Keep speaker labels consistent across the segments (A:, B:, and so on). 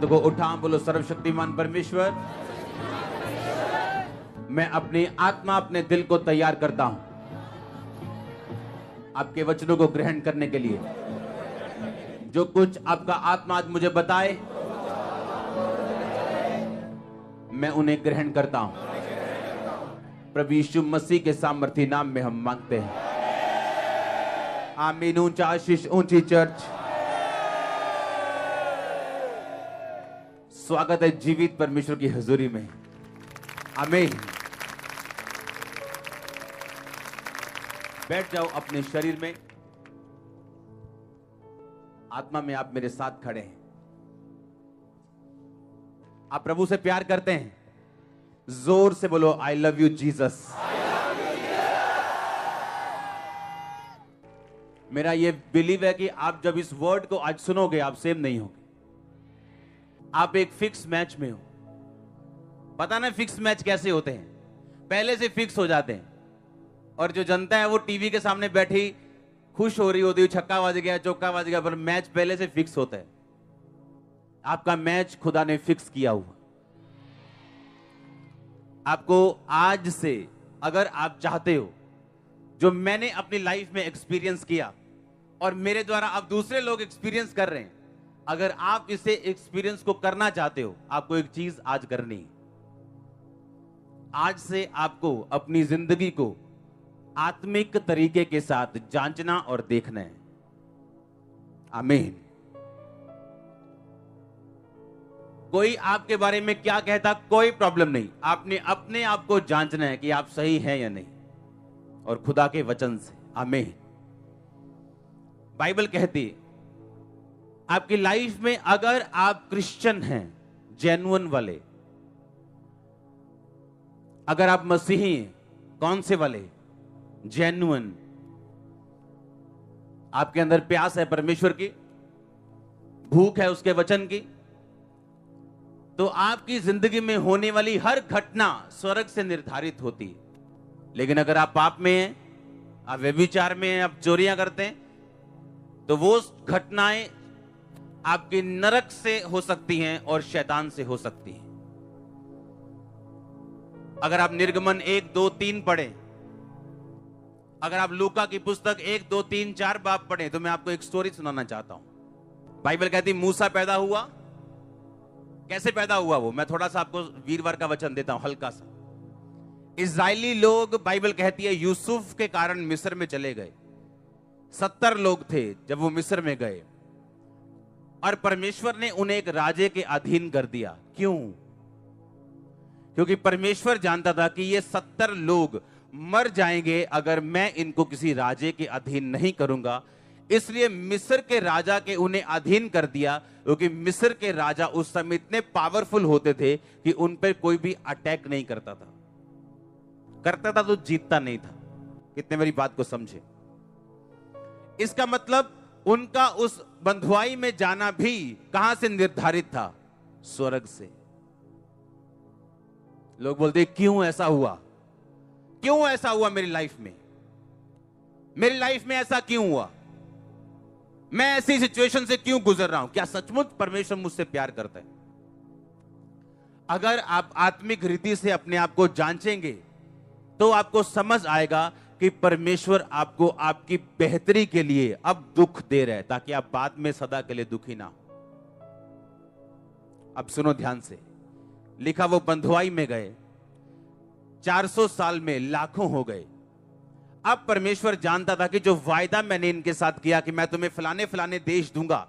A: हाथों को उठा, बोलो सर्वशक्तिमान परमेश्वर, मैं अपनी आत्मा अपने दिल को तैयार करता हूं आपके वचनों को ग्रहण करने के लिए। जो कुछ आपका आत्मा आज मुझे बताए, मैं उन्हें ग्रहण करता हूं। प्रभु यीशु मसीह के सामर्थी नाम में हम मांगते हैं, आमीन। ऊंचा आशीष, ऊंची चर्च। स्वागत है जीवित परमेश्वर की हुजूरी में, आमीन। बैठ जाओ अपने शरीर में, आत्मा में आप मेरे साथ खड़े हैं। आप प्रभु से प्यार करते हैं, जोर से बोलो आई लव यू जीसस। मेरा ये बिलीव है कि आप जब इस वर्ड को आज सुनोगे, आप सेम नहीं होगे। आप एक फिक्स मैच में हो। पता ना फिक्स मैच कैसे होते हैं, पहले से फिक्स हो जाते हैं, और जो जनता है वो टीवी के सामने बैठी खुश हो रही होती है, छक्का बज गया, चौका बज गया, पर मैच पहले से फिक्स होता है। आपका मैच खुदा ने फिक्स किया हुआ। आपको आज से, अगर आप चाहते हो, जो मैंने अपनी लाइफ में एक्सपीरियंस किया और मेरे द्वारा अब दूसरे लोग एक्सपीरियंस कर रहे हैं, अगर आप इसे एक्सपीरियंस को करना चाहते हो, आपको एक चीज आज करनी है। आज से आपको अपनी जिंदगी को आत्मिक तरीके के साथ जांचना और देखना है, आमीन। कोई आपके बारे में क्या कहता, कोई प्रॉब्लम नहीं। आपने अपने आप को जांचना है कि आप सही हैं या नहीं, और खुदा के वचन से, आमीन। बाइबल कहती है आपकी लाइफ में अगर आप क्रिश्चियन हैं, जेन्युइन वाले, अगर आप मसीही हैं, कौन से वाले? जेन्युइन। आपके अंदर प्यास है परमेश्वर की, भूख है उसके वचन की, तो आपकी जिंदगी में होने वाली हर घटना स्वर्ग से निर्धारित होती है। लेकिन अगर आप पाप में हैं, आप व्यभिचार में हैं, आप चोरियां करते हैं, तो वो घटनाएं आपके नरक से हो सकती हैं और शैतान से हो सकती हैं। अगर आप निर्गमन 1, 2, 3 पढ़ें, अगर आप लूका की पुस्तक 1, 2, 3, 4 बाब पढ़ें, तो मैं आपको एक स्टोरी सुनाना चाहता हूं। बाइबल कहती मूसा पैदा हुआ। कैसे पैदा हुआ वो, मैं थोड़ा सा आपको वीरवार का वचन देता हूं, हल्का सा। इजरायली लोग, बाइबल कहती है, यूसुफ के कारण मिस्र में चले गए। 70 लोग थे जब वो मिस्र में गए, और परमेश्वर ने उन्हें एक राजे के अधीन कर दिया। क्यों? क्योंकि परमेश्वर जानता था कि ये 70 लोग मर जाएंगे अगर मैं इनको किसी राजे के अधीन नहीं करूंगा। इसलिए मिस्र के राजा के उन्हें अधीन कर दिया, क्योंकि मिस्र के राजा उस समय इतने पावरफुल होते थे कि उन पर कोई भी अटैक नहीं करता था। करता था तो जीतता नहीं था। कितने मेरी बात को समझे? इसका मतलब उनका उस बंधुआई में जाना भी कहां से निर्धारित था? स्वर्ग से। लोग बोलते क्यों ऐसा हुआ, क्यों ऐसा हुआ मेरी लाइफ में, मेरी लाइफ में ऐसा क्यों हुआ, मैं ऐसी सिचुएशन से क्यों गुजर रहा हूं? क्या सचमुच परमेश्वर मुझसे प्यार करता है? अगर आप आत्मिक रीति से अपने आप को जांचेंगे तो आपको समझ आएगा कि परमेश्वर आपको आपकी बेहतरी के लिए अब दुख दे रहा है, ताकि आप बाद में सदा के लिए दुखी ना हो। अब सुनो ध्यान से। लिखा वो बंधुआई में गए, 400 साल में लाखों हो गए। अब परमेश्वर जानता था कि जो वायदा मैंने इनके साथ किया कि मैं तुम्हें फलाने फलाने देश दूंगा,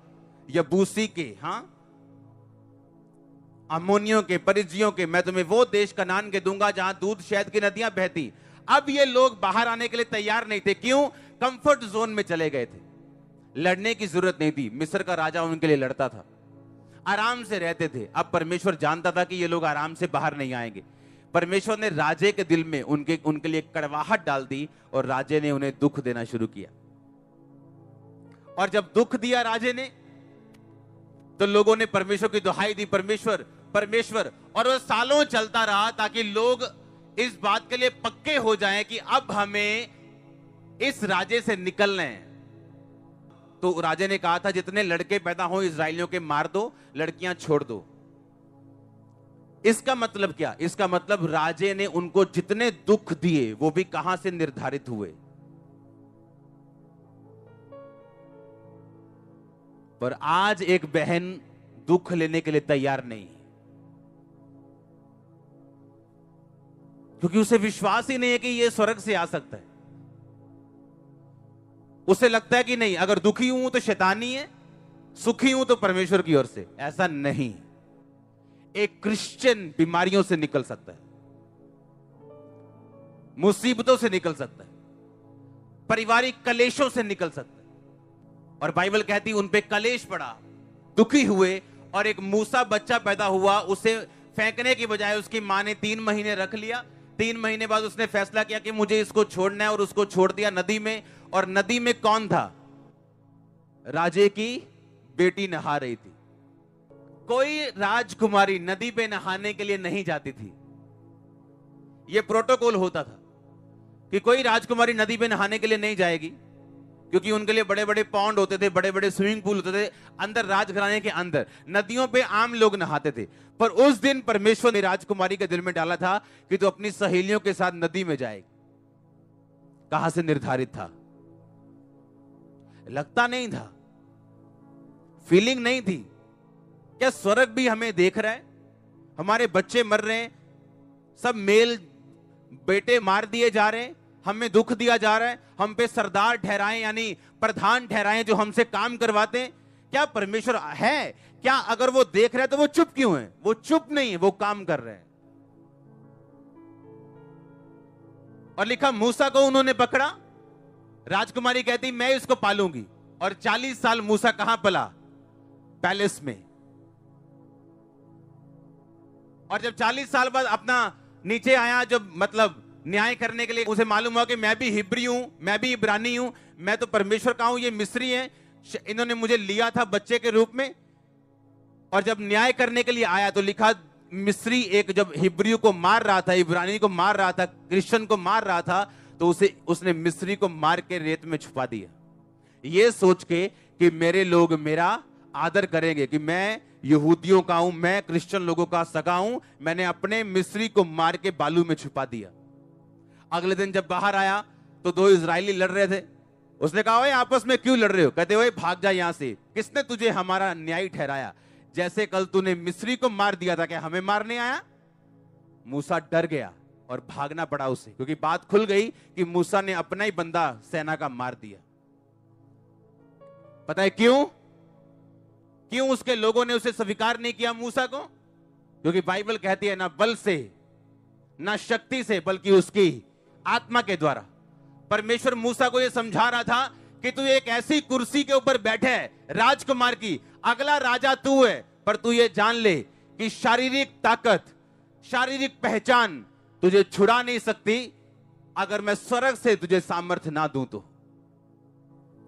A: यबूसी के, हां, अम्मोनियों के, परिज्जियों के, मैं तुम्हें वो देश कनान के दूंगा जहां दूध शहद की नदियां बहती। अब ये लोग बाहर आने के लिए तैयार नहीं थे। क्यों? कंफर्ट जोन में चले गए थे। लड़ने की जरूरत नहीं थी। मिस्र का राजा उनके लिए लड़ता था, आराम से रहते थे। अब परमेश्वर जानता था कि ये लोग आराम से बाहर नहीं आएंगे। परमेश्वर ने राजे के दिल में उनके लिए कड़वाहट डाल दी, और राजे ने उन्हें दुख देना शुरू किया। और जब दुख दिया राजे ने, तो लोगों ने परमेश्वर की दुहाई दी, परमेश्वर परमेश्वर, और वो सालों चलता रहा, ताकि लोग इस बात के लिए पक्के हो जाएं कि अब हमें इस राजे से निकलना है। तो राजे ने कहा था जितने लड़के पैदा हो इजराइलियों के मार दो, लड़कियां छोड़ दो। इसका मतलब क्या? इसका मतलब राजे ने उनको जितने दुख दिए वो भी कहां से निर्धारित हुए? पर आज एक बहन दुख लेने के लिए तैयार नहीं, क्योंकि उसे विश्वास ही नहीं है कि यह स्वर्ग से आ सकता है। उसे लगता है कि नहीं, अगर दुखी हूं तो शैतानी है, सुखी हूं तो परमेश्वर की ओर से। ऐसा नहीं। एक क्रिश्चियन बीमारियों से निकल सकता है, मुसीबतों से निकल सकता है, पारिवारिक कलेशों से निकल सकता है। और बाइबल कहती है उन पे कलेश पड़ा, दुखी हुए, और एक मूसा बच्चा पैदा हुआ। उसे फेंकने की बजाय उसकी मां ने 3 महीने रख लिया। 3 महीने बाद उसने फैसला किया कि मुझे इसको छोड़ना है, और उसको छोड़ दिया नदी में। और नदी में कौन था? राजे की बेटी नहा रही थी। कोई राजकुमारी नदी पे नहाने के लिए नहीं जाती थी। यह प्रोटोकॉल होता था कि कोई राजकुमारी नदी पे नहाने के लिए नहीं जाएगी, क्योंकि उनके लिए बड़े बड़े पॉन्ड होते थे, बड़े बड़े स्विमिंग पूल होते थे अंदर राजघराने के अंदर। नदियों पे आम लोग नहाते थे। पर उस दिन परमेश्वर ने राजकुमारी के दिल में डाला था कि तू अपनी सहेलियों के साथ नदी में जाएगी। कहां से निर्धारित था? लगता नहीं था, फीलिंग नहीं थी। क्या स्वर्ग भी हमें देख रहा है? हमारे बच्चे मर रहे हैं, सब मेल बेटे मार दिए जा रहे हैं, हमें दुख दिया जा रहा है, हम पे सरदार ठहराएं यानी प्रधान ठहराएं जो हमसे काम करवाते हैं। क्या परमेश्वर है? क्या अगर वो देख रहे हैं तो वो चुप क्यों है? वो चुप नहीं है, वो काम कर रहे हैं। और लिखा मूसा को उन्होंने पकड़ा। राजकुमारी कहती मैं इसको पालूंगी। और 40 साल मूसा कहां पला? पैलेस में। और जब 40 साल बाद अपना नीचे आया, जब मतलब न्याय करने के लिए, उसे मालूम हुआ कि मैं भी हिब्री हूं, मैं भी इब्रानी हूं, मैं तो परमेश्वर का हूं, ये मिस्री हैं, इन्होंने मुझे लिया था बच्चे के रूप में। और जब न्याय करने के लिए आया तो लिखा मिस्री एक जब हिब्रियों को मार रहा था, इब्रानी को मार रहा था, क्रिश्चियन को मार रहा था, तो उसने मिस्री को मार के रेत में छुपा दिया, ये सोच के कि मेरे लोग मेरा आदर करेंगे, कि मैं यहूदियों का हूं, मैं क्रिश्चियन लोगों का सगा हूं। मैंने अपने मिस्री को मार के बालू में छुपा दिया। अगले दिन जब बाहर आया तो 2 इजरायली लड़ रहे थे। उसने कहा ओए आपस में क्यों लड़ रहे हो? कहते ओए भाग जा यहां से, किसने तुझे हमारा न्याय ठहराया? जैसे कल तूने मिस्री को मार दिया था, क्या हमें मारने आया? मूसा डर गया और भागना पड़ा उसे, क्योंकि बात खुल गई कि मूसा ने अपना ही बंदा सेना का मार दिया। पता है क्यों? क्यों उसके लोगों ने उसे स्वीकार नहीं किया मूसा को? क्योंकि बाइबल कहती है ना बल से ना शक्ति से, बल्कि उसकी आत्मा के द्वारा। परमेश्वर मूसा को यह समझा रहा था कि तू एक ऐसी कुर्सी के ऊपर बैठे है राजकुमार की, अगला राजा तू है, पर तू ये जान ले कि शारीरिक ताकत, शारीरिक पहचान तुझे छुड़ा नहीं सकती अगर मैं स्वर्ग से तुझे सामर्थ्य ना दूं तो।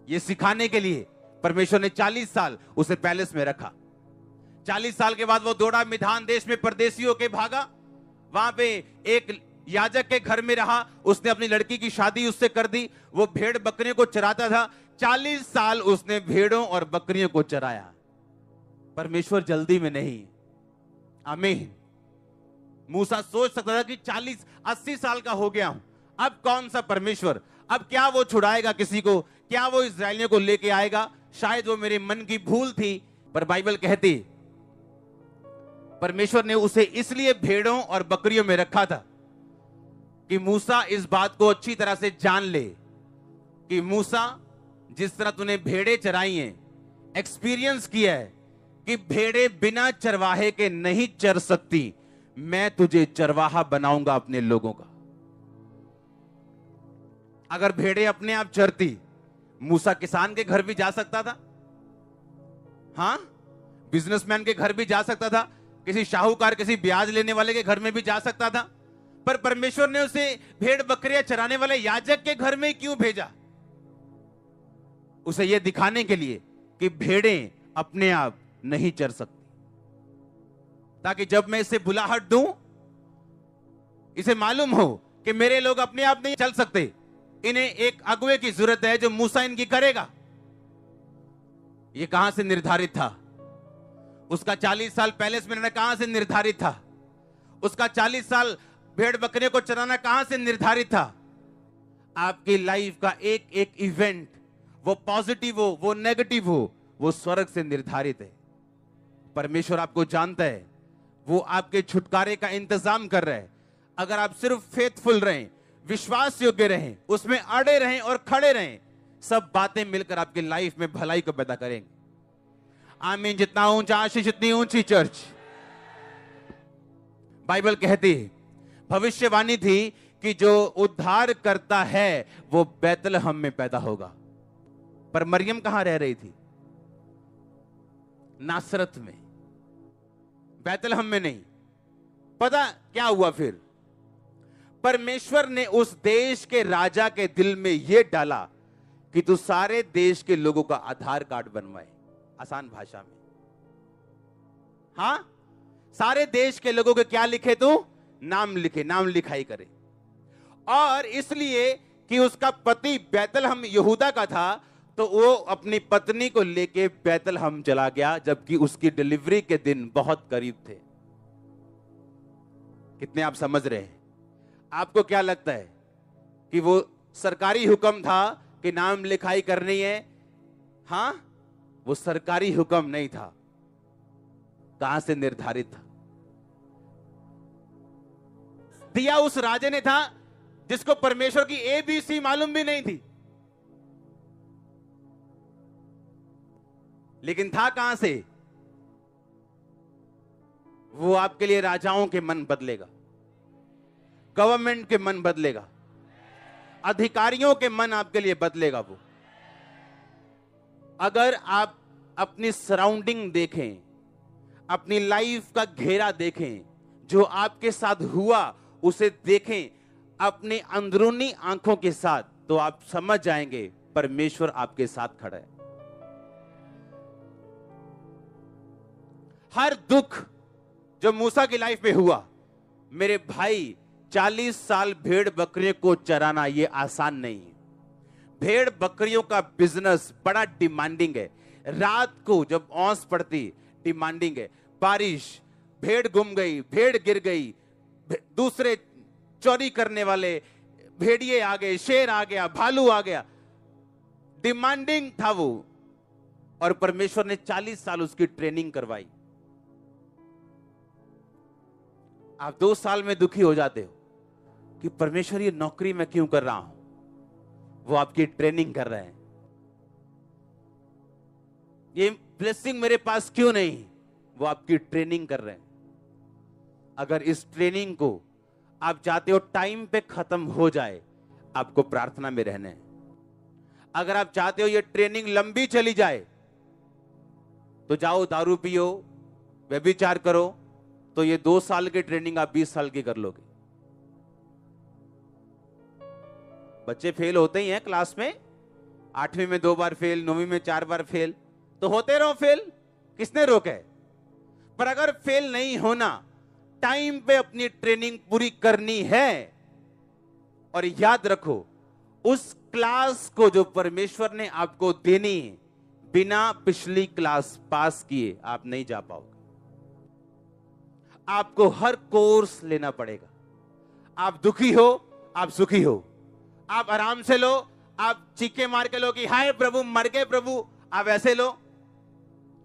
A: यह सिखाने के लिए परमेश्वर ने 40 साल उसे पैलेस में रखा। 40 साल के बाद वो दौड़ा मिधान देश में परदेशियों के भागा। वहां पे एक याजक के घर में रहा, उसने अपनी लड़की की शादी उससे कर दी। वो भेड़ बकरियों को चराता था। 40 साल उसने भेड़ों और बकरियों को चराया। परमेश्वर जल्दी में नहीं। आमीन। मूसा सोच सकता था कि 40-80 साल का हो गया हूं, अब कौन सा परमेश्वर, अब क्या वो छुड़ाएगा किसी को, क्या वो इस्राएलियों को लेके आएगा? शायद वो मेरे मन की भूल थी। पर बाइबल कहती परमेश्वर ने उसे इसलिए भेड़ों और बकरियों में रखा था कि मूसा इस बात को अच्छी तरह से जान ले कि मूसा, जिस तरह तूने भेड़े चराई हैं, एक्सपीरियंस किया है कि भेड़े बिना चरवाहे के नहीं चर सकती, मैं तुझे चरवाहा बनाऊंगा अपने लोगों का। अगर भेड़े अपने आप चरती, मूसा किसान के घर भी जा सकता था, हां, बिजनेसमैन के घर भी जा सकता था, किसी शाहूकार, किसी ब्याज लेने वाले के घर में भी जा सकता था। पर परमेश्वर ने उसे भेड़ बकरियां चराने वाले याजक के घर में क्यों भेजा? उसे यह दिखाने के लिए कि भेड़ें अपने आप नहीं चर सकती, ताकि जब मैं इसे बुलाहट दूं, इसे मालूम हो कि मेरे लोग अपने आप नहीं चल सकते, इन्हें एक अगुवे की जरूरत है जो मूसा इनकी करेगा। ये कहां से निर्धारित था? उसका 40 साल पैलेस में रहना कहां से निर्धारित था? उसका 40 साल भेड़ बकरियों को चराना कहां से निर्धारित था? आपकी लाइफ का एक एक इवेंट, वो पॉजिटिव हो वो नेगेटिव हो, वो स्वर्ग से निर्धारित है। परमेश्वर आपको जानता है, वो आपके छुटकारे का इंतजाम कर रहा है। अगर आप सिर्फ फेथफुल रहें, विश्वास योग्य रहें, उसमें अड़े रहें और खड़े रहें, सब बातें मिलकर आपकी लाइफ में भलाई को पैदा करेंगे। आमीन। जितना ऊंचा आशीष उतनी ऊंची चर्च। बाइबल कहती है, भविष्यवाणी थी कि जो उद्धार करता है वो बैतलहम में पैदा होगा। पर मरियम कहां रह रही थी? नासरत में, बैतलहम में नहीं। पता क्या हुआ फिर? परमेश्वर ने उस देश के राजा के दिल में यह डाला कि तू सारे देश के लोगों का आधार कार्ड बनवाए। आसान भाषा में, हां, सारे देश के लोगों के क्या लिखे? तू नाम लिखे, नाम लिखाई करे। और इसलिए कि उसका पति बैतलहम यहूदा का था, तो वो अपनी पत्नी को लेके बैतलहम चला गया, जबकि उसकी डिलीवरी के दिन बहुत करीब थे। कितने आप समझ रहे हैं? आपको क्या लगता है कि वो सरकारी हुक्म था कि नाम लिखाई करनी है? हां, वो सरकारी हुक्म नहीं था। कहां से निर्धारित था? दिया उस राजे ने था जिसको परमेश्वर की एबीसी मालूम भी नहीं थी। लेकिन था कहां से? वो आपके लिए राजाओं के मन बदलेगा, गवर्नमेंट के मन बदलेगा, अधिकारियों के मन आपके लिए बदलेगा। वो अगर आप अपनी सराउंडिंग देखें, अपनी लाइफ का घेरा देखें, जो आपके साथ हुआ उसे देखें अपनी अंदरूनी आंखों के साथ, तो आप समझ जाएंगे परमेश्वर आपके साथ खड़ा है। हर दुख जो मूसा की लाइफ में हुआ, मेरे भाई, 40 साल भेड़ बकरियों को चराना यह आसान नहीं है। भेड़ बकरियों का बिजनेस बड़ा डिमांडिंग है। रात को जब औंस पड़ती, डिमांडिंग है। बारिश, भेड़ गुम गई, भेड़ गिर गई, दूसरे चोरी करने वाले भेड़िए आ गए, शेर आ गया, भालू आ गया, डिमांडिंग था वो। और परमेश्वर ने 40 साल उसकी ट्रेनिंग करवाई। आप 2 साल में दुखी हो जाते हो कि परमेश्वर ये नौकरी मैं क्यों कर रहा हूं? वो आपकी ट्रेनिंग कर रहे हैं। ये ब्लेसिंग मेरे पास क्यों नहीं? वो आपकी ट्रेनिंग कर रहे हैं। अगर इस ट्रेनिंग को आप चाहते हो टाइम पे खत्म हो जाए, आपको प्रार्थना में रहना है। अगर आप चाहते हो ये ट्रेनिंग लंबी चली जाए, तो जाओ दारू पियो, व्यभिचार करो, तो ये 2 साल की ट्रेनिंग आप 20 साल की कर लोगे। बच्चे फेल होते ही हैं क्लास में, 8वीं में 2 बार फेल, 9वीं में 4 बार फेल, तो होते रहो फेल, किसने रोका है? पर अगर फेल नहीं होना, टाइम पे अपनी ट्रेनिंग पूरी करनी है। और याद रखो, उस क्लास को जो परमेश्वर ने आपको देनी है, बिना पिछली क्लास पास किए आप नहीं जा पाओगे। आपको हर कोर्स लेना पड़ेगा। आप दुखी हो, आप सुखी हो, आप आराम से लो, आप चीखे मार के लो कि हाय प्रभु, मर गए प्रभु, आप ऐसे लो।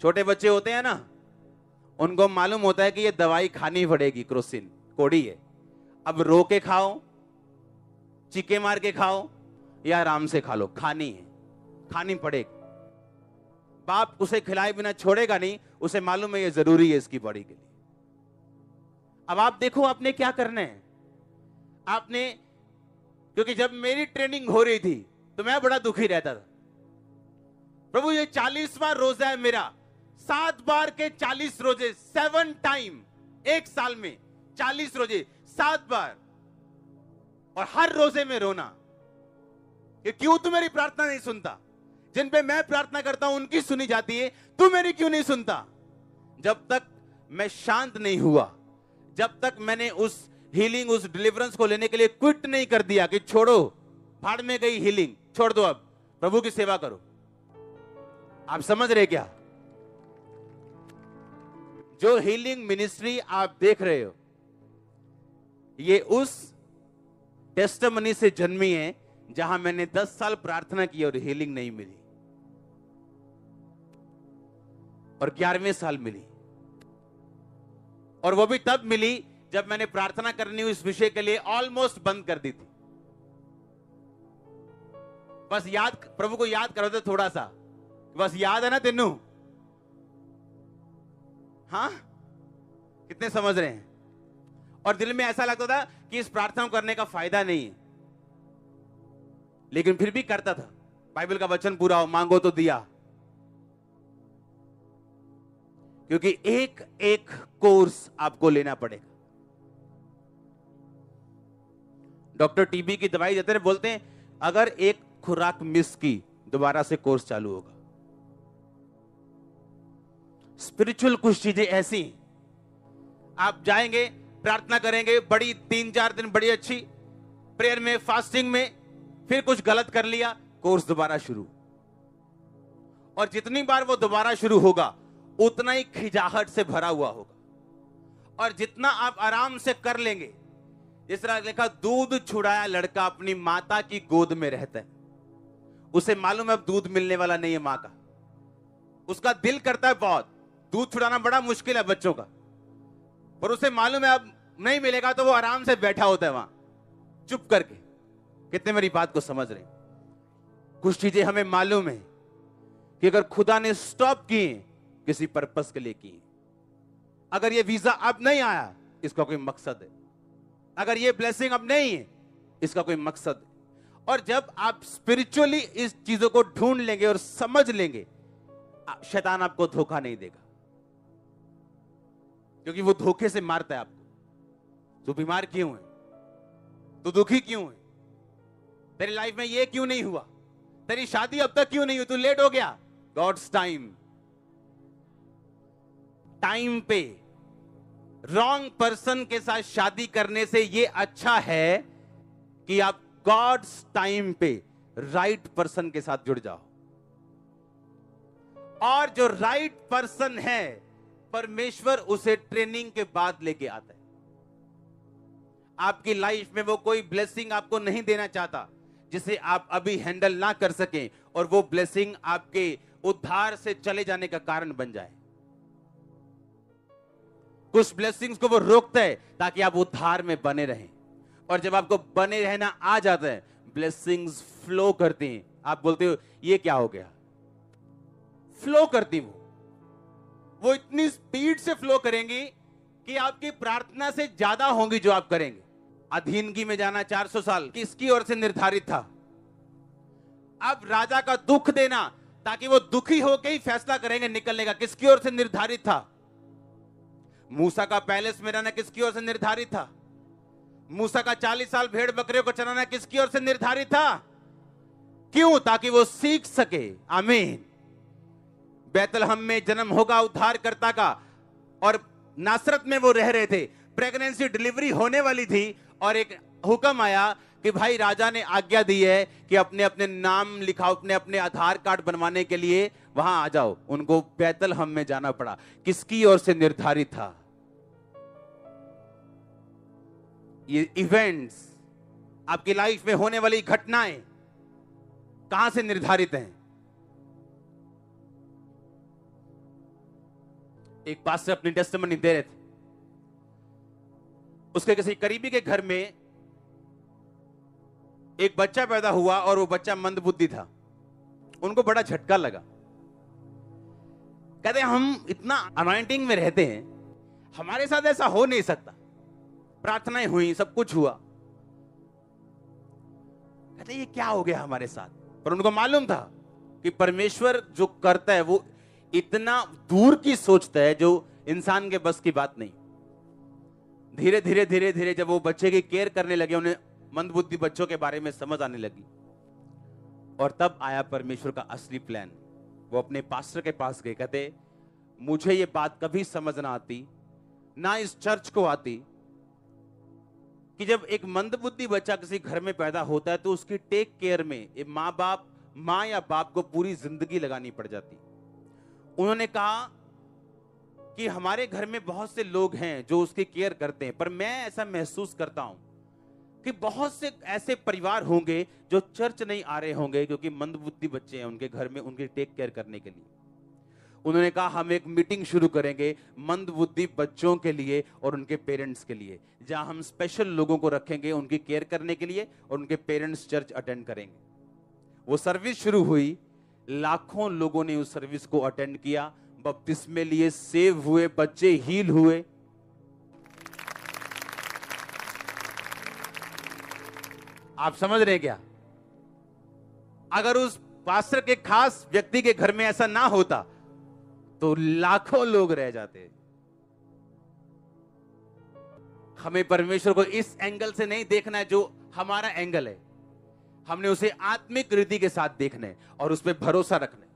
A: छोटे बच्चे होते हैं ना, उनको मालूम होता है कि ये दवाई खानी पड़ेगी, क्रोसिन कोड़ी है। अब रो के खाओ, चीखे मार के खाओ, या आराम से खा लो, खानी है, खानी पड़ेगी। बाप उसे खिलाए बिना छोड़ेगा नहीं, उसे मालूम है ये जरूरी है इसकी बॉडी के लिए। अब आप देखो आपने क्या करना है। आपने, क्योंकि जब मेरी ट्रेनिंग हो रही थी तो मैं बड़ा दुखी रहता था। प्रभु ये 40वां रोजा है मेरा, 7 बार के 40 रोजे, 7 टाइम, एक साल में 40 रोजे, 7 बार, और हर रोजे में रोना कि क्यों तू मेरी प्रार्थना नहीं सुनता? जिन पे मैं प्रार्थना करता हूं उनकी सुनी जाती है, तू मेरी क्यों नहीं सुनता? जब तक मैं शांत नहीं हुआ, जब तक मैंने उस हीलिंग, उस डिलीवरेंस को लेने के लिए क्विट नहीं कर दिया कि छोड़ो, भाड़ में गई हीलिंग, छोड़ दो, अब प्रभु की सेवा करो, आप समझ रहे क्या? जो हीलिंग मिनिस्ट्री आप देख रहे हो, ये उस टेस्टिमनी से जन्मी है जहां मैंने 10 साल प्रार्थना की और हीलिंग नहीं मिली, और 11वें साल मिली। और वो भी तब मिली जब मैंने प्रार्थना करनी इस विषय के लिए ऑलमोस्ट बंद कर दी थी। बस याद, प्रभु को याद करो तो थोड़ा सा, बस याद है ना तेनू? हाँ, कितने समझ रहे हैं? और दिल में ऐसा लगता था कि इस प्रार्थना करने का फायदा नहीं है, लेकिन फिर भी करता था। बाइबल का वचन पूरा हो, मांगो तो दिया। क्योंकि एक एक कोर्स आपको लेना पड़ेगा। डॉक्टर टीबी की दवाई देते हैं, बोलते हैं अगर एक खुराक मिस की दोबारा से कोर्स चालू होगा। स्पिरिचुअल कुछ चीजें ऐसी, आप जाएंगे, प्रार्थना करेंगे बड़ी, 3-4 दिन बड़ी अच्छी प्रेयर में, फास्टिंग में, फिर कुछ गलत कर लिया, कोर्स दोबारा शुरू। और जितनी बार वो दोबारा शुरू होगा उतना ही खिजाहट से भरा हुआ होगा। और जितना आप आराम से कर लेंगे, जिस तरह लिखा, दूध छुड़ाया लड़का अपनी माता की गोद में रहता है। उसे मालूम है अब दूध मिलने वाला नहीं है मां का, उसका दिल करता है बहुत, दूध छुड़ाना बड़ा मुश्किल है बच्चों का, पर उसे मालूम है अब नहीं मिलेगा, तो वो आराम से बैठा होता है वहां चुप करके। कितने मेरी बात को समझ रहे? कुछ चीजें हमें मालूम है कि अगर खुदा ने स्टॉप किए, किसी पर्पस के लिए किए। अगर ये वीजा अब नहीं आया, इसका कोई मकसद है। अगर ये ब्लेसिंग अब नहीं है, इसका कोई मकसद है। और जब आप स्पिरिचुअली इस चीजों को ढूंढ लेंगे और समझ लेंगे, शैतान आपको धोखा नहीं देगा, क्योंकि वो धोखे से मारता है आपको। तू बीमार क्यों है? तू दुखी क्यों है? तेरी लाइफ में ये क्यों नहीं हुआ? तेरी शादी अब तक क्यों नहीं हुई? तू लेट हो गया। गॉड्स टाइम, टाइम पे रॉन्ग पर्सन के साथ शादी करने से ये अच्छा है कि आप गॉड्स टाइम पे राइट पर्सन के साथ जुड़ जाओ। और जो राइट पर्सन है, परमेश्वर उसे ट्रेनिंग के बाद लेके आता है। आपकी लाइफ में वो कोई ब्लेसिंग आपको नहीं देना चाहता जिसे आप अभी हैंडल ना कर सकें, और वो ब्लेसिंग आपके उद्धार से चले जाने का कारण बन जाए। कुछ ब्लेसिंग्स को वो रोकता है ताकि आप उद्धार में बने रहें, और जब आपको बने रहना आ जाता है, ब्लेसिंग्स फ्लो करती हैं। आप बोलते हो ये क्या हो गया? फ्लो करती वो इतनी स्पीड से फ्लो करेंगी कि आपकी प्रार्थना से ज्यादा होंगी जो आप करेंगे। अधीनगी में जाना 400 साल किसकी ओर से निर्धारित था? अब राजा का दुख देना ताकि वो दुखी होकर ही फैसला करेंगे निकलने का, किसकी ओर से निर्धारित था? मूसा का पैलेस में रहना किसकी ओर से निर्धारित था? मूसा का 40 साल भेड़ बकरियों को चराना किसकी ओर से निर्धारित था? क्यों? ताकि वो सीख सके। आमीन। बैतलहम में जन्म होगा उद्धारकर्ता का, और नासरत में वो रह रहे थे। प्रेगनेंसी, डिलीवरी होने वाली थी, और एक हुक्म आया कि भाई राजा ने आज्ञा दी है कि अपने अपने नाम लिखाओ, अपने अपने आधार कार्ड बनवाने के लिए वहां आ जाओ। उनको बैतलहम में जाना पड़ा। किसकी ओर से निर्धारित था? ये इवेंट्स, आपकी लाइफ में होने वाली घटनाएं कहां से निर्धारित हैं? एक पास्टर अपनी टेस्टिमनी दे रहे थे, उसके किसी करीबी के घर में एक बच्चा पैदा हुआ, और वो बच्चा मंदबुद्धि था। उनको बड़ा झटका लगा। कहते हम इतना अनॉइंटिंग में रहते हैं, हमारे साथ ऐसा हो नहीं सकता। प्रार्थनाएं हुई, सब कुछ हुआ। कहते ये क्या हो गया हमारे साथ? पर उनको मालूम था कि परमेश्वर जो करता है वो इतना दूर की सोचता है जो इंसान के बस की बात नहीं। धीरे धीरे धीरे धीरे जब वो बच्चे की केयर करने लगे, उन्हें मंदबुद्धि बच्चों के बारे में समझ आने लगी, और तब आया परमेश्वर का असली प्लान। वो अपने पास्टर के पास गए। कहते मुझे ये बात कभी समझ ना आती, ना इस चर्च को आती, कि जब एक मंदबुद्धि बच्चा किसी घर में पैदा होता है तो उसकी टेक केयर में माँ या बाप को पूरी जिंदगी लगानी पड़ जाती। उन्होंने कहा कि हमारे घर में बहुत से लोग हैं जो उसकी केयर करते हैं, पर मैं ऐसा महसूस करता हूं कि बहुत से ऐसे परिवार होंगे जो चर्च नहीं आ रहे होंगे क्योंकि मंदबुद्धि बच्चे हैं उनके घर में, उनकी टेक केयर करने के लिए। उन्होंने कहा हम एक मीटिंग शुरू करेंगे मंदबुद्धि बच्चों के लिए और उनके पेरेंट्स के लिए, जहां हम स्पेशल लोगों को रखेंगे उनकी केयर करने के लिए और उनके पेरेंट्स चर्च अटेंड करेंगे। वो सर्विस शुरू हुई, लाखों लोगों ने उस सर्विस को अटेंड किया, बपतिस्मे लिए, सेव हुए, बच्चे हील हुए। आप समझ रहे हैं क्या? अगर उस पास्टर के खास व्यक्ति के घर में ऐसा ना होता तो लाखों लोग रह जाते। हमें परमेश्वर को इस एंगल से नहीं देखना है जो हमारा एंगल है, हमने उसे आत्मिक रीति के साथ देखना है और उस पर भरोसा रखना है।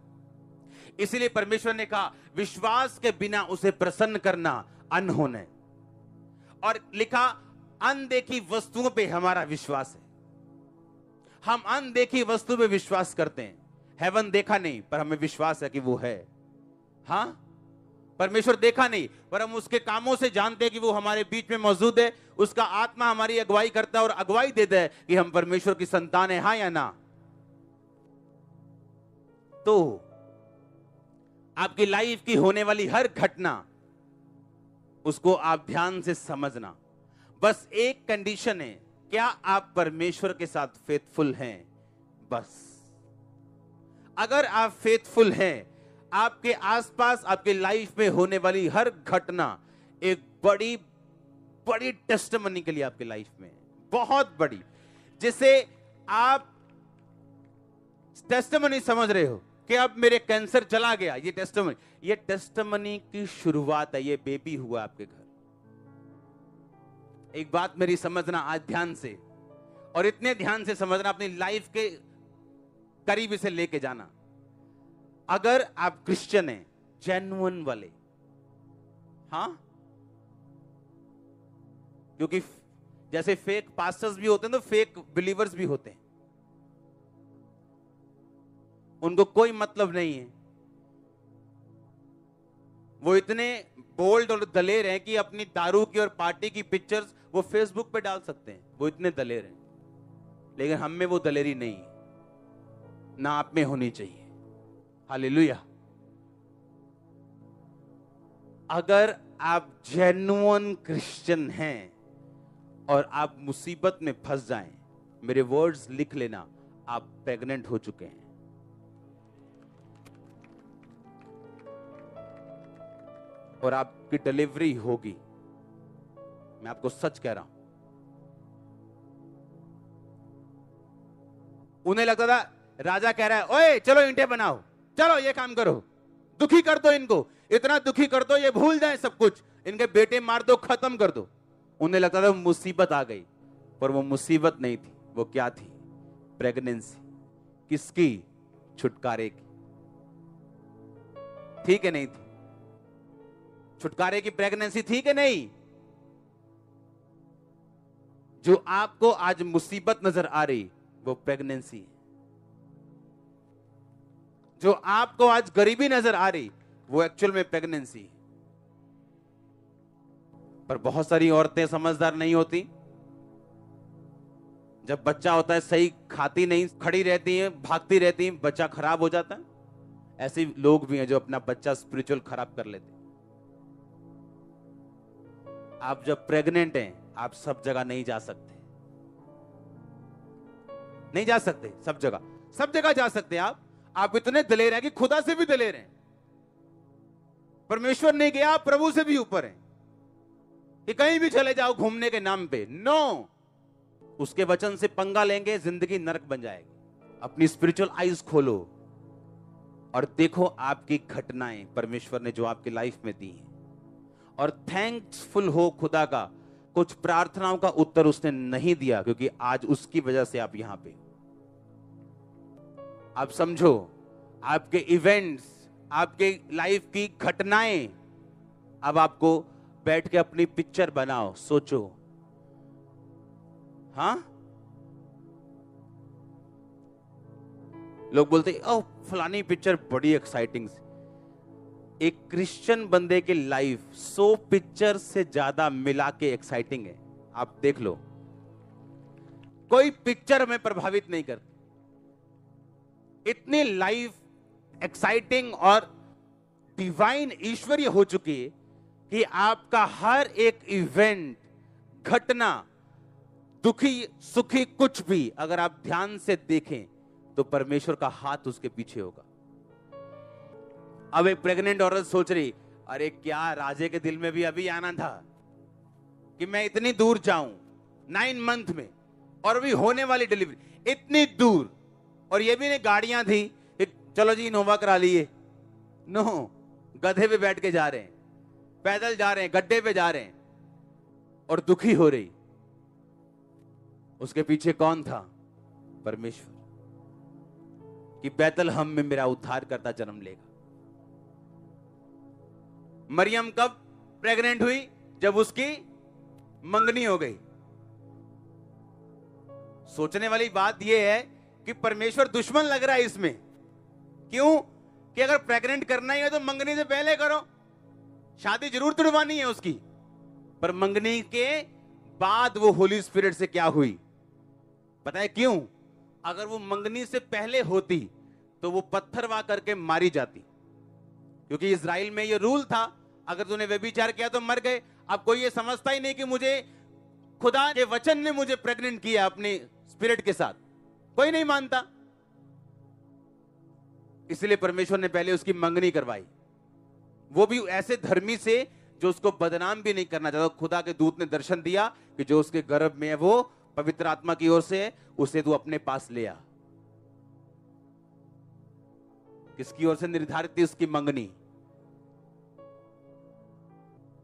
A: इसीलिए परमेश्वर ने कहा विश्वास के बिना उसे प्रसन्न करना अनहोना है, और लिखा अनदेखी वस्तुओं पे हमारा विश्वास है। हम अनदेखी वस्तु पे विश्वास करते हैं, हेवन देखा नहीं पर हमें विश्वास है कि वो है। हाँ, परमेश्वर देखा नहीं पर हम उसके कामों से जानते हैं कि वो हमारे बीच में मौजूद है, उसका आत्मा हमारी अगुवाई करता है और अगुवाई देता है कि हम परमेश्वर की संतान है, हाँ या ना। तो आपकी लाइफ की होने वाली हर घटना उसको आप ध्यान से समझना। बस एक कंडीशन है, क्या आप परमेश्वर के साथ फेथफुल हैं? बस अगर आप फेथफुल हैं, आपके आसपास आपके लाइफ में होने वाली हर घटना एक बड़ी बड़ी टेस्टिमनी के लिए आपकी लाइफ में बहुत बड़ी, जिसे आप टेस्टिमनी समझ रहे हो कि अब मेरे कैंसर चला गया, ये टेस्टिमनी की शुरुआत है। ये बेबी हुआ आपके घर। एक बात मेरी समझना आज ध्यान से, और इतने ध्यान से समझना, अपनी लाइफ के करीब इसे लेके जाना। अगर आप क्रिश्चियन हैं, जेन्युइन वाले, हाँ, क्योंकि जैसे फेक पास्टर्स भी होते हैं तो फेक बिलीवर्स भी होते हैं, उनको कोई मतलब नहीं है। वो इतने बोल्ड और दलेर हैं कि अपनी दारू की और पार्टी की पिक्चर्स वो फेसबुक पे डाल सकते हैं, वो इतने दलेर हैं। लेकिन हम में वो दलेरी नहीं है, ना आप में होनी चाहिए। हालेलुया। अगर आप जेन्युइन क्रिश्चियन हैं और आप मुसीबत में फंस जाएं, मेरे वर्ड्स लिख लेना, आप प्रेग्नेंट हो चुके हैं। और आपकी डिलीवरी होगी, मैं आपको सच कह रहा हूं। उन्हें लगता था, राजा कह रहा है ओए चलो ईंटें बनाओ, चलो ये काम करो, दुखी कर दो इनको, इतना दुखी कर दो ये भूल जाए सब कुछ, इनके बेटे मार दो, खत्म कर दो। उन्हें लगता था मुसीबत आ गई, पर वो मुसीबत नहीं थी। वो क्या थी? प्रेगनेंसी। किसकी? छुटकारे की। ठीक है नहीं थी? छुटकारे की प्रेगनेंसी थी कि नहीं? जो आपको आज मुसीबत नजर आ रही वो प्रेगनेंसी है। जो आपको आज गरीबी नजर आ रही वो एक्चुअल में प्रेगनेंसी है। पर बहुत सारी औरतें समझदार नहीं होती। जब बच्चा होता है सही खाती नहीं, खड़ी रहती हैं, भागती रहती हैं, बच्चा खराब हो जाता है। ऐसे लोग भी हैं जो अपना बच्चा स्पिरिचुअल खराब कर लेते हैं। आप जब प्रेग्नेंट हैं, आप सब जगह नहीं जा सकते, नहीं जा सकते। सब जगह जा सकते हैं आप इतने दलेर हैं कि खुदा से भी दलेर हैं। परमेश्वर ने कहा, आप प्रभु से भी ऊपर हैं कि कहीं भी चले जाओ घूमने के नाम पे। नो, उसके वचन से पंगा लेंगे, जिंदगी नरक बन जाएगी। अपनी स्पिरिचुअल आईज खोलो और देखो आपकी घटनाएं परमेश्वर ने जो आपकी लाइफ में दी हैं, और थैंक्सफुल हो खुदा का। कुछ प्रार्थनाओं का उत्तर उसने नहीं दिया क्योंकि आज उसकी वजह से आप यहां पे। आप समझो, आपके इवेंट्स, आपके लाइफ की घटनाएं, अब आपको बैठ के अपनी पिक्चर बनाओ, सोचो। हाँ, लोग बोलते ओ फलानी पिक्चर बड़ी एक्साइटिंग। एक क्रिश्चियन बंदे की लाइफ 100 पिक्चर से ज्यादा मिला के एक्साइटिंग है। आप देख लो, कोई पिक्चर में प्रभावित नहीं करती। इतनी लाइफ एक्साइटिंग और डिवाइन ईश्वरीय हो चुकी है कि आपका हर एक इवेंट, घटना, दुखी सुखी कुछ भी अगर आप ध्यान से देखें तो परमेश्वर का हाथ उसके पीछे होगा। अब एक प्रेग्नेंट औरत सोच रही, अरे क्या राजे के दिल में भी अभी आना था कि मैं इतनी दूर जाऊं 9 मंथ में, और अभी होने वाली डिलीवरी इतनी दूर, और ये भी नहीं गाड़ियां थी कि चलो जी इनोवा करा लिए, नो, गधे पे बैठ के जा रहे हैं, पैदल जा रहे हैं, गड्ढे पे जा रहे हैं, और दुखी हो रही। उसके पीछे कौन था? परमेश्वर, कि बैतलहम में मेरा उद्धार करता जन्म लेगा। मरियम कब प्रेग्नेंट हुई? जब उसकी मंगनी हो गई। सोचने वाली बात यह है कि परमेश्वर दुश्मन लग रहा है इसमें। क्यों? कि अगर प्रेग्नेंट करना ही है तो मंगनी से पहले करो, शादी जरूर तुड़वानी है उसकी। पर मंगनी के बाद वो होली स्पिरिट से क्या हुई पता है क्यों? अगर वो मंगनी से पहले होती तो वो पत्थरवा करके मारी जाती, क्योंकि इजराइल में ये रूल था, अगर तूने व्यभिचार किया तो मर गए। अब कोई ये समझता ही नहीं कि मुझे खुदा के वचन ने मुझे प्रेग्नेंट किया अपने स्पिरिट के साथ, कोई नहीं मानता। इसलिए परमेश्वर ने पहले उसकी मंगनी करवाई, वो भी ऐसे धर्मी से जो उसको बदनाम भी नहीं करना चाहता। खुदा के दूत ने दर्शन दिया कि जो उसके गर्भ में है वो पवित्र आत्मा की ओर से है, उसे तू अपने पास ले आ। किसकी ओर से निर्धारित थी उसकी मंगनी?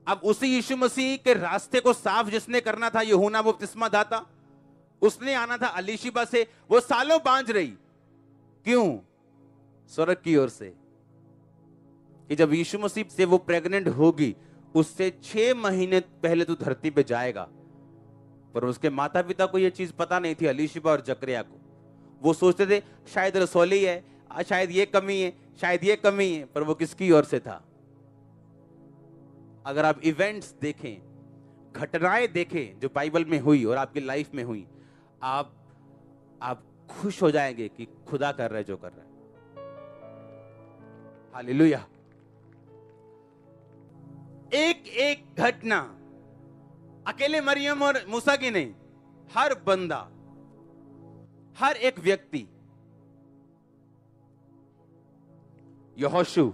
A: अब उसी यीशु मसीह के रास्ते को साफ जिसने करना था, यूहन्ना बपतिस्मा दाता, उसने आना था अलीशिबा से। वो सालों बांझ रही, क्यों? स्वर्ग की ओर से, कि जब यीशु मसीह से वो प्रेग्नेंट होगी, उससे 6 महीने पहले तू धरती पे जाएगा। पर उसके माता पिता को यह चीज पता नहीं थी, अलीशिबा और जकरिया को। वो सोचते थे शायद रसौली है, शायद ये कमी है, शायद ये कमी है, पर वो किसकी ओर से था? अगर आप इवेंट्स देखें, घटनाएं देखें जो बाइबल में हुई और आपकी लाइफ में हुई, आप खुश हो जाएंगे कि खुदा कर रहा है जो कर रहा है। हालेलुया। एक एक घटना अकेले मरियम और मूसा की नहीं, हर बंदा, हर एक व्यक्ति। यहोशू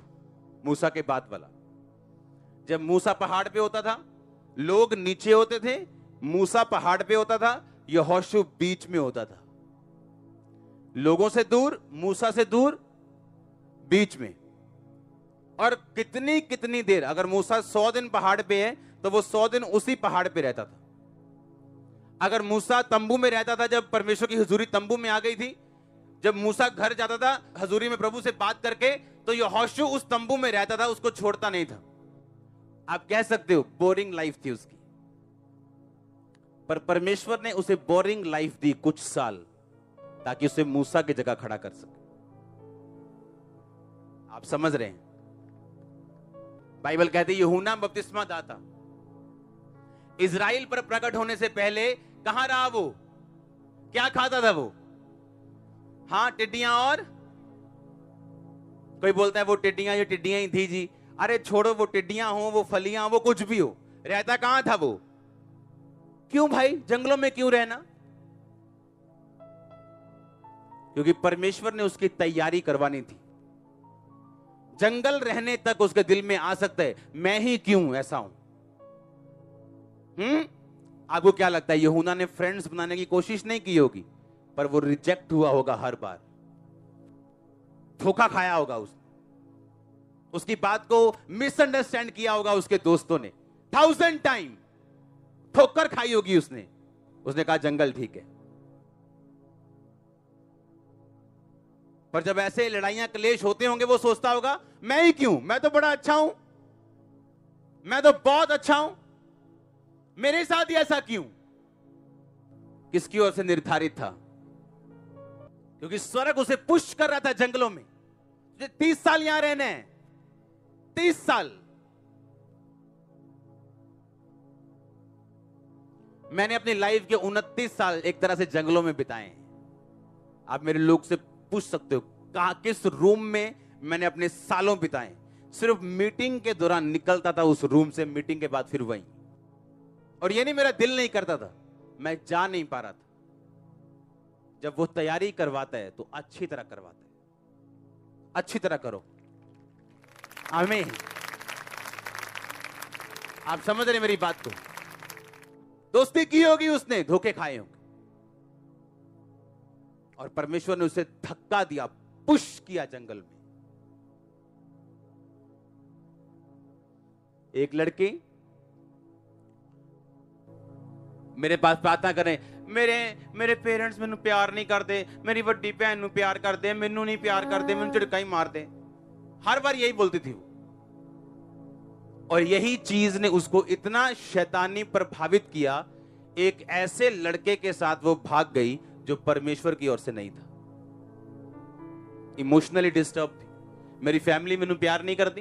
A: मूसा के बाद वाला, जब मूसा पहाड़ पे होता था, लोग नीचे होते थे, मूसा पहाड़ पे होता था, यहोशू बीच में होता था। लोगों से दूर, मूसा से दूर, बीच में। और कितनी कितनी देर, अगर मूसा 100 दिन पहाड़ पे है तो वो 100 दिन उसी पहाड़ पे रहता था। अगर मूसा तंबू में रहता था, जब परमेश्वर की हुजूरी तंबू में आ गई थी, जब मूसा घर जाता था हुजूरी में प्रभु से बात करके, तो यहोशू उस तंबू में रहता था, उसको छोड़ता नहीं था। आप कह सकते हो बोरिंग लाइफ थी उसकी, पर परमेश्वर ने उसे बोरिंग लाइफ दी कुछ साल, ताकि उसे मूसा की जगह खड़ा कर सके। आप समझ रहे हैं? बाइबल कहती है यूहन्ना बपतिस्मा दाता इजराइल पर प्रकट होने से पहले कहां रहा? वो क्या खाता था वो? हां, टिड्डियां। और कोई बोलता है वो टिड्डियां, ये टिड्डियां ही थी जी। अरे छोड़ो, वो टिड्डियां हो, वो फलियां, वो कुछ भी हो, रहता कहां था वो? क्यों भाई जंगलों में क्यों रहना? क्योंकि परमेश्वर ने उसकी तैयारी करवानी थी। जंगल रहने तक उसके दिल में आ सकता है मैं ही क्यों ऐसा हूं। आपको क्या लगता है यूहन्ना ने फ्रेंड्स बनाने की कोशिश नहीं की होगी, पर वो रिजेक्ट हुआ होगा हर बार, धोखा खाया होगा उसने, उसकी बात को मिसअंडरस्टैंड किया होगा उसके दोस्तों ने 1000 टाइम, ठोकर खाई होगी उसने कहा जंगल ठीक है। पर जब ऐसे लड़ाइयां क्लेश होते होंगे, वो सोचता होगा मैं ही क्यों, मैं तो बड़ा अच्छा हूं, मैं तो बहुत अच्छा हूं, मेरे साथ ही ऐसा क्यों? किसकी ओर से निर्धारित था? क्योंकि स्वर्ग उसे पुश कर रहा था जंगलों में। 30 साल यहां रहना है, 29 साल मैंने अपनी लाइफ के 29 साल एक तरह से जंगलों में बिताए। आप मेरे लोग से पूछ सकते हो कहां किस रूम में मैंने अपने सालों बिताए। सिर्फ मीटिंग के दौरान निकलता था उस रूम से, मीटिंग के बाद फिर वहीं। और ये नहीं मेरा दिल नहीं करता था, मैं जा नहीं पा रहा था। जब वो तैयारी करवाता है तो अच्छी तरह करवाता है। अच्छी तरह करो, आमीन। आप समझ रहे मेरी बात को? दोस्ती की होगी उसने, धोखे खाए होंगे, और परमेश्वर ने उसे धक्का दिया, पुश किया जंगल में। एक लड़की मेरे पास प्रार्थना करें, मेरे पेरेंट्स मैनू प्यार नहीं करते, मेरी वड्डी भैन नू प्यार करते, मैनू नहीं प्यार करते, मैनू झटका ही मारते। हर बार यही बोलती थी वो। और यही चीज ने उसको इतना शैतानी प्रभावित किया, एक ऐसे लड़के के साथ वो भाग गई जो परमेश्वर की ओर से नहीं था। इमोशनली डिस्टर्ब थी। मेरी फैमिली मैनू प्यार नहीं करती।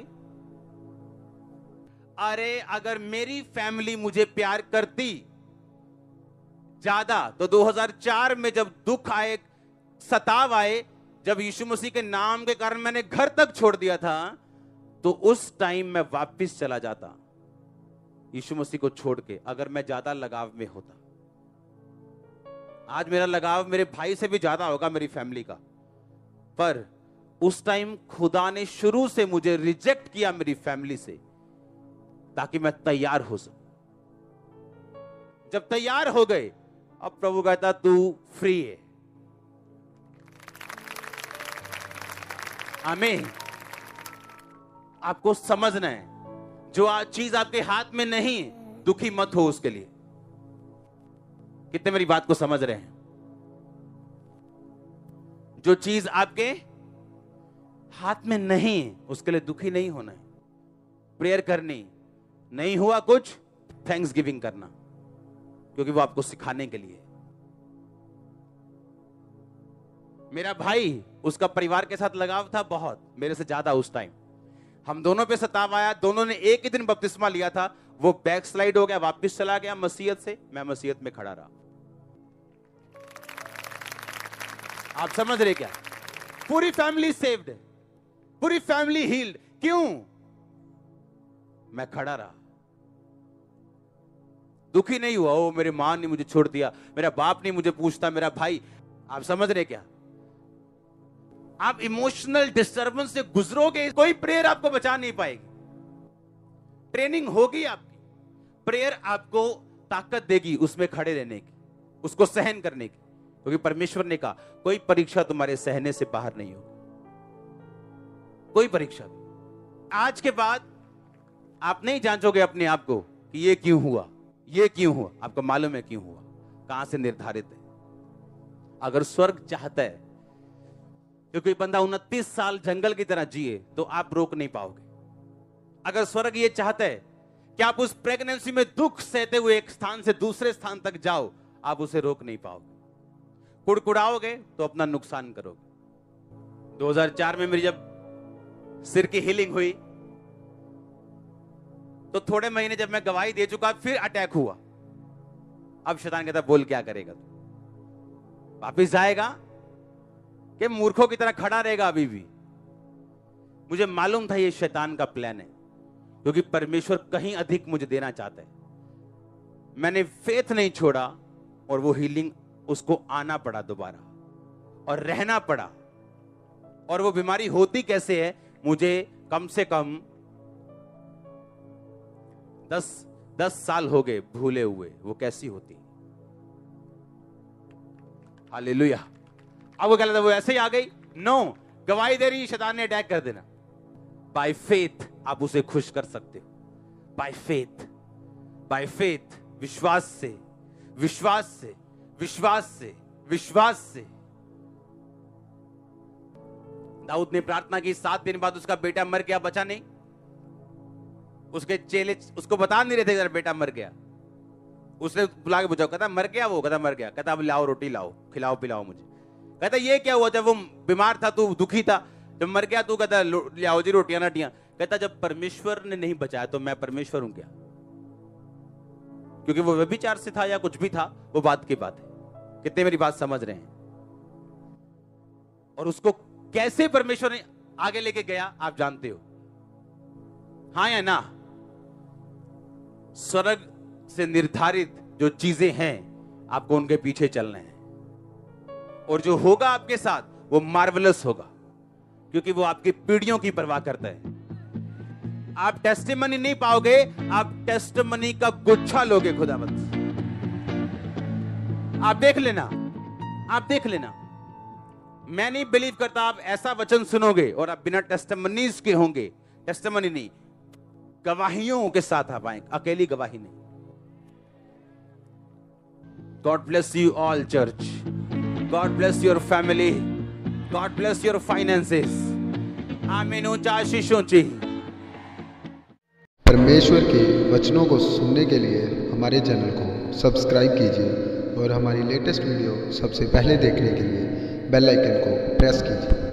A: अरे अगर मेरी फैमिली मुझे प्यार करती ज्यादा तो 2004 में जब दुख आए, सताव आए, जब यीशु मसीह के नाम के कारण मैंने घर तक छोड़ दिया था, तो उस टाइम मैं वापस चला जाता यीशु मसीह को छोड़ के, अगर मैं ज्यादा लगाव में होता। आज मेरा लगाव मेरे भाई से भी ज्यादा होगा, मेरी फैमिली का। पर उस टाइम खुदा ने शुरू से मुझे रिजेक्ट किया मेरी फैमिली से, ताकि मैं तैयार हो सकूं। जब तैयार हो गए, अब प्रभु कहता तू फ्री है। आमीन। आपको समझना है, जो चीज आपके हाथ में नहीं है, दुखी मत हो उसके लिए। कितने मेरी बात को समझ रहे हैं? जो चीज आपके हाथ में नहीं है उसके लिए दुखी नहीं होना है। प्रेयर करनी, नहीं हुआ कुछ, थैंक्स गिविंग करना, क्योंकि वो आपको सिखाने के लिए। मेरा भाई, उसका परिवार के साथ लगाव था बहुत, मेरे से ज्यादा उस टाइम। हम दोनों पे सताव आया, दोनों ने एक ही दिन बपतिस्मा लिया था। वो बैक स्लाइड हो गया, वापस चला गया मसीहत से, मैं मसीहत में खड़ा रहा। आप समझ रहे क्या? पूरी फैमिली सेव्ड, पूरी फैमिली हील्ड। क्यों? मैं खड़ा रहा, दुखी नहीं हुआ। ओ मेरी मां ने मुझे छोड़ दिया, मेरा बाप नहीं मुझे पूछता, मेरा भाई। आप समझ रहे क्या? आप इमोशनल डिस्टर्बेंस से गुजरोगे, कोई प्रेयर आपको बचा नहीं पाएगी। ट्रेनिंग होगी आपकी, प्रेयर आपको ताकत देगी उसमें खड़े रहने की, उसको सहन करने की, क्योंकि परमेश्वर ने कहा कोई परीक्षा तुम्हारे सहने से बाहर नहीं होगी, कोई परीक्षा भी। आज के बाद आप नहीं जांचोगे अपने आप को कि ये क्यों हुआ, ये क्यों हुआ। आपको मालूम है क्यों हुआ, कहां से निर्धारित है। अगर स्वर्ग चाहता है कि कोई बंदा 29 साल जंगल की तरह जिए, तो आप रोक नहीं पाओगे। अगर स्वर्ग ये चाहता है कि आप उस प्रेगनेंसी में दुख सहते हुए एक स्थान से दूसरे स्थान तक जाओ, आप उसे रोक नहीं पाओगे। कुड़कुड़ाओगे तो अपना नुकसान करोगे। 2004 में मेरी जब सिर की हीलिंग हुई, तो थोड़े महीने जब मैं गवाही दे चुका, फिर अटैक हुआ। अब शैतान कहता बोल क्या करेगा तू, वापिस जाएगा कि मूर्खों की तरह खड़ा रहेगा अभी भी। मुझे मालूम था ये शैतान का प्लान है, क्योंकि परमेश्वर कहीं अधिक मुझे देना चाहता है। मैंने फेथ नहीं छोड़ा, और वो हीलिंग उसको आना पड़ा दोबारा, और रहना पड़ा। और वो बीमारी होती कैसे है, मुझे कम से कम 10 साल हो गए भूले हुए वो कैसी होती। हालेलुया। अब वो क्या लगता है वो ऐसे ही आ गई? नो, गवाही दे रही, शैतान ने अटैक कर देना। बाय फेथ आप उसे खुश कर सकते हो। बाय फेथ, बाय फेथ, विश्वास से, विश्वास से, विश्वास से, विश्वास से। दाऊद ने प्रार्थना की, 7 दिन बाद उसका बेटा मर गया, बचा नहीं। उसके चेले उसको बता नहीं रहे थे तेरा बेटा मर गया। उसने बुला के पूछा, कहता मर गया? वो कहता मर गया। कहता अब लाओ रोटी लाओ, खिलाओ पिलाओ मुझे। कहता ये क्या हुआ? जब वो बीमार था तू दुखी था, जब मर गया तू कहता लाओ जी रोटियां नाटियां। कहता जब परमेश्वर ने नहीं बचाया तो मैं परमेश्वर हूं क्या? क्योंकि वो व्यभिचार से था या कुछ भी था, वो बात की बात है। कितने मेरी बात समझ रहे हैं? और उसको कैसे परमेश्वर ने आगे लेके गया आप जानते हो, हाँ या ना? स्वर्ग से निर्धारित जो चीजें हैं आपको उनके पीछे चलना है, और जो होगा आपके साथ वो मार्वलस होगा, क्योंकि वो आपकी पीढ़ियों की परवाह करता है। आप टेस्टिमनी नहीं पाओगे, आप टेस्टिमनी का गुच्छा लोगे खुदावंद। आप देख लेना, आप देख लेना। मैं नहीं बिलीव करता आप ऐसा वचन सुनोगे और आप बिना टेस्टिमनीज के होंगे। टेस्टिमनी नहीं, गवाहियों के साथ आप आएंगे, अकेली गवाही नहीं। God bless you all, church. God bless your family. God bless your finances. आमीन। ऊंचा आशीष ऊंची।
B: परमेश्वर के वचनों को सुनने के लिए हमारे चैनल को सब्सक्राइब कीजिए और हमारी लेटेस्ट वीडियो सबसे पहले देखने के लिए बेल आइकन को प्रेस कीजिए।